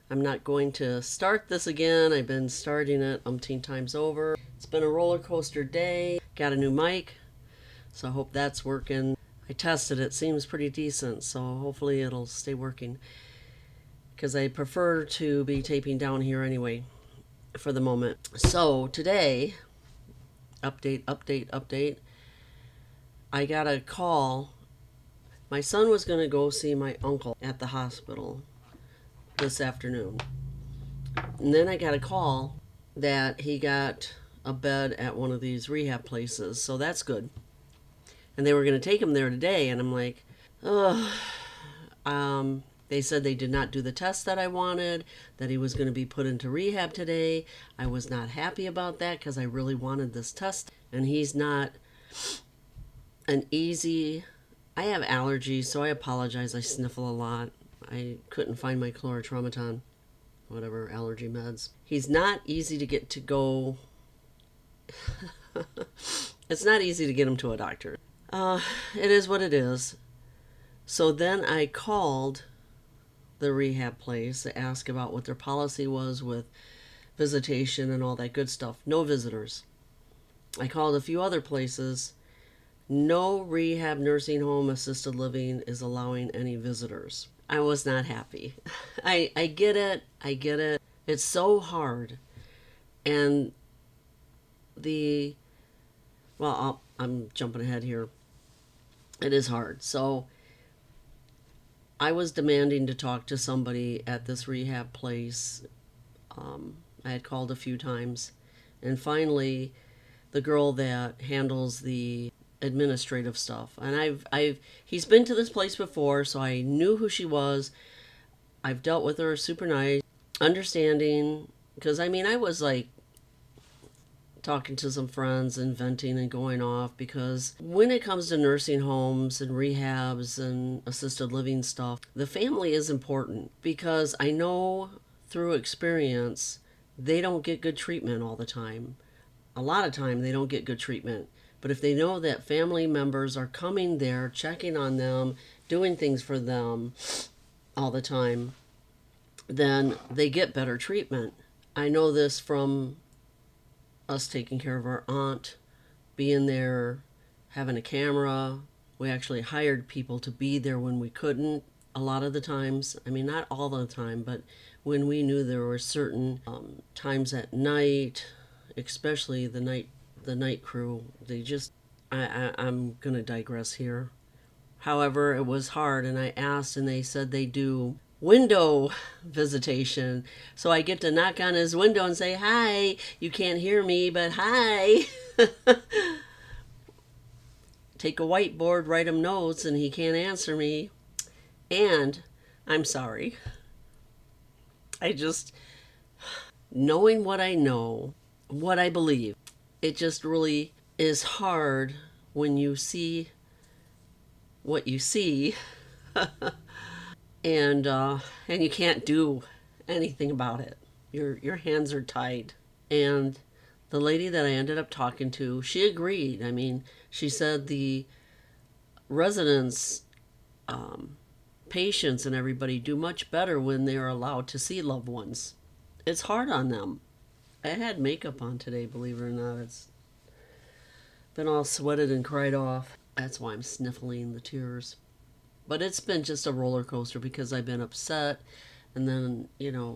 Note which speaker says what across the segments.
Speaker 1: I'm not going to start this again. I've been starting it umpteen times over. It's been a roller coaster day. Got a new mic, so I hope that's working. I tested it, seems pretty decent, so hopefully it'll stay working. Because I prefer to be taping down here anyway for the moment. So today, update. I got a call. My son was going to go see my uncle at the hospital this afternoon. And then I got a call that he got a bed at one of these rehab places. So that's good. And they were going to take him there today. And I'm like, ugh. They said they did not do the test that I wanted, that he was going to be put into rehab today. I was not happy about that because I really wanted this test. And he's not an easy. I have allergies, so I apologize. I sniffle a lot. I couldn't find my chlorotraumaton, whatever, allergy meds. He's not easy to get to go. It's not easy to get him to a doctor. It is what it is. So then I called the rehab place to ask about what their policy was with visitation and all that good stuff. No visitors. I called a few other places. No rehab, nursing home, assisted living is allowing any visitors. I was not happy. I get it. I get it. It's so hard. And I'm jumping ahead here. It is hard. So I was demanding to talk to somebody at this rehab place. I had called a few times. And finally, the girl that handles the administrative stuff, and he's been to this place before, so I knew who she was. I've dealt with her, super nice, understanding, because I was like talking to some friends and venting and going off, because when it comes to nursing homes and rehabs and assisted living stuff, the family is important, because I know through experience they don't get good treatment all the time. A lot of time they don't get good treatment. But if they know that family members are coming there, checking on them, doing things for them all the time, then they get better treatment. I know this from us taking care of our aunt, being there, having a camera. We actually hired people to be there when we couldn't a lot of the times. Not all the time, but when we knew there were certain times at night, especially the night crew, I'm going to digress here. However, it was hard, and I asked, and they said they do window visitation. So I get to knock on his window and say, hi. You can't hear me, but hi. Take a whiteboard, write him notes, and he can't answer me. And I'm sorry. Knowing what I know, what I believe, it just really is hard when you see what you see and you can't do anything about it. Your hands are tied. And the lady that I ended up talking to, she agreed. She said the residents, patients and everybody do much better when they are allowed to see loved ones. It's hard on them. I had makeup on today, believe it or not. It's been all sweated and cried off. That's why I'm sniffling the tears. But it's been just a roller coaster, because I've been upset and then,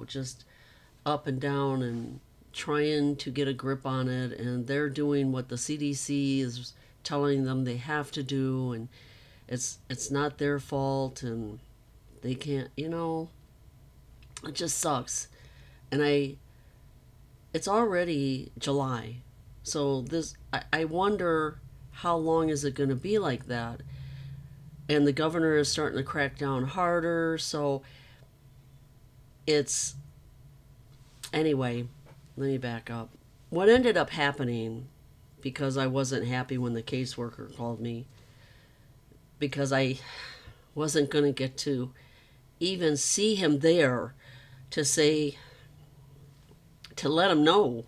Speaker 1: just up and down and trying to get a grip on it. And they're doing what the CDC is telling them they have to do. And it's not their fault. And they can't, it just sucks. And it's already July. So I wonder how long is it going to be like that? And the governor is starting to crack down harder. So anyway, let me back up. What ended up happening, because I wasn't happy when the caseworker called me, because I wasn't going to get to even see him there to let him know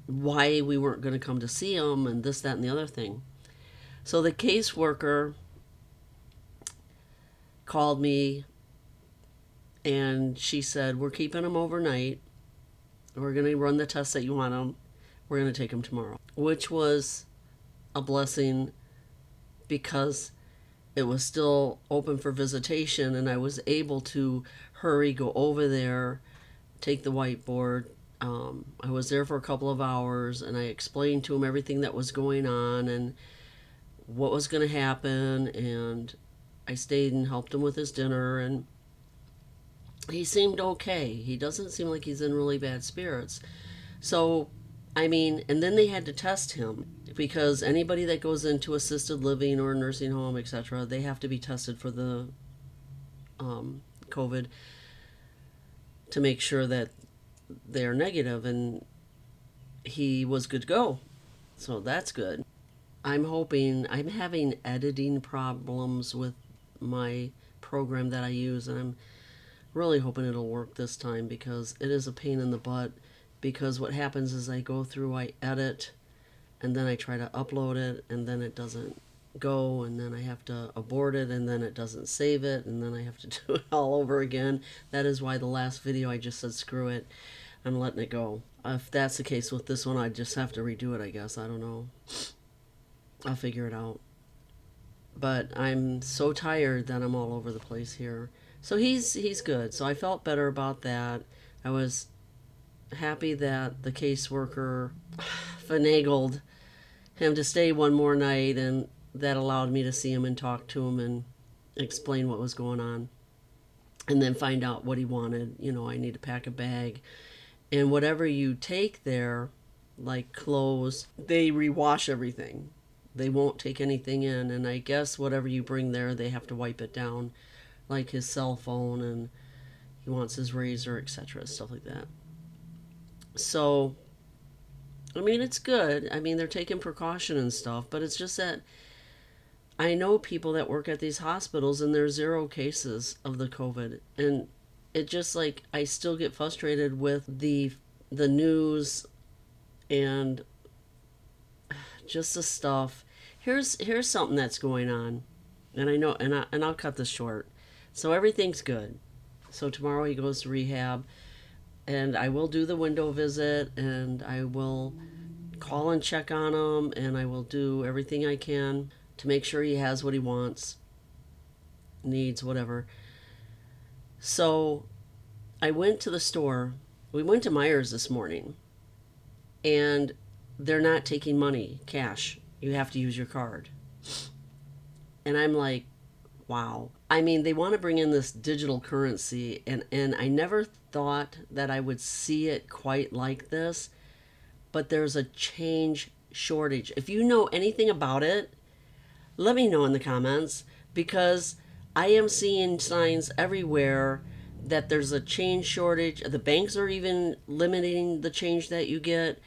Speaker 1: why we weren't going to come to see him and this, that, and the other thing. So the caseworker called me And she said, we're keeping him overnight. We're going to run the tests that you want him. We're going to take him tomorrow, which was a blessing because it was still open for visitation, and I was able to hurry, go over there, take the whiteboard. I was there for a couple of hours, and I explained to him everything that was going on and what was going to happen, and I stayed and helped him with his dinner, and he seemed okay. He doesn't seem like he's in really bad spirits. So, I mean, and then they had to test him because anybody that goes into assisted living or a nursing home, etc., they have to be tested for the COVID to make sure that they're negative, and he was good to go. So that's good. I'm having editing problems with my program that I use, and I'm really hoping it'll work this time because it is a pain in the butt. Because what happens is I go through, I edit, and then I try to upload it, and then it doesn't go, and then I have to abort it, and then it doesn't save it, and then I have to do it all over again. That is why the last video I just said screw it, I'm letting it go. If that's the case with this one, I just have to redo it, I guess. I don't know. I'll figure it out. But I'm so tired that I'm all over the place here. So he's good. So I felt better about that. I was happy that the caseworker finagled him to stay one more night, and that allowed me to see him and talk to him and explain what was going on, and then find out what he wanted. You know, I need to pack a bag, and whatever you take there, like clothes, they rewash everything. They won't take anything in, and I guess whatever you bring there, they have to wipe it down, like his cell phone, and he wants his razor, etc., stuff like that. So, I mean, it's good. I mean, they're taking precaution and stuff, but it's just that I know people that work at these hospitals, and there's 0 cases of the COVID, and it just like I still get frustrated with the news and just the stuff. Here's something that's going on, and I know, and I'll cut this short. So everything's good. So tomorrow he goes to rehab, and I will do the window visit, and I will call and check on him, and I will do everything I can to make sure he has what he wants, needs, whatever. So I went to the store. We went to Myers this morning, and they're not taking money, cash. You have to use your card. And I'm like, wow. I mean, they want to bring in this digital currency, and I never thought that I would see it quite like this, but there's a change shortage. If you know anything about it, let me know in the comments, because I am seeing signs everywhere that there's a change shortage. The banks are even limiting the change that you get.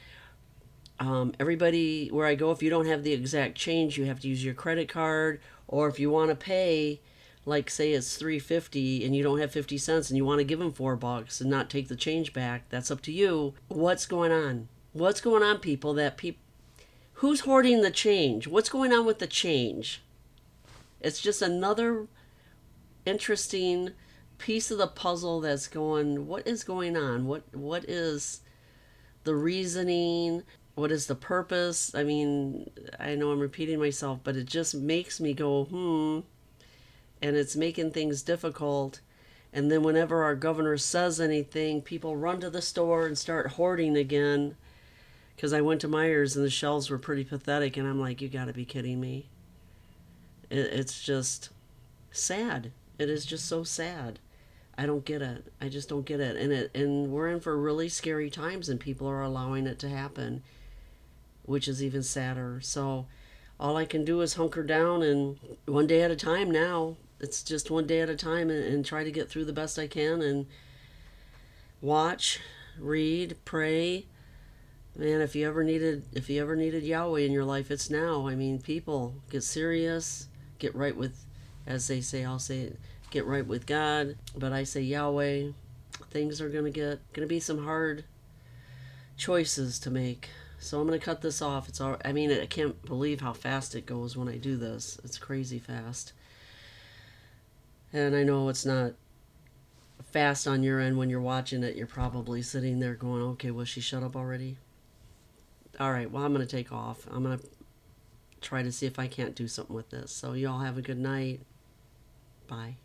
Speaker 1: Everybody where I go, if you don't have the exact change, you have to use your credit card, or if you want to pay, like say it's $3.50 and you don't have 50 cents and you want to give them $4 and not take the change back, that's up to you. What's going on? What's going on, people? Who's hoarding the change? What's going on with the change? It's just another interesting piece of the puzzle that's going. What is going on? What is the reasoning? What is the purpose? I mean, I know I'm repeating myself, but it just makes me go, and it's making things difficult. And then whenever our governor says anything, people run to the store and start hoarding again. Because I went to Myers and the shelves were pretty pathetic, and I'm like, you got to be kidding me. It's just sad. It is just so sad. I don't get it. I just don't get it. And we're in for really scary times, and people are allowing it to happen, which is even sadder. So all I can do is hunker down, and one day at a time now. It's just one day at a time, and try to get through the best I can, and watch, read, pray. Man, if you ever needed Yahweh in your life, it's now. I mean, people, get serious, get right with, as they say, I'll say it, get right with God, but I say Yahweh. Things are gonna be some hard choices to make. So I'm gonna cut this off. It's all. I mean, I can't believe how fast it goes when I do this. It's crazy fast. And I know it's not fast on your end when you're watching it. You're probably sitting there going, okay, will she shut up already? All right, well, I'm going to take off. I'm going to try to see if I can't do something with this. So, you all have a good night. Bye.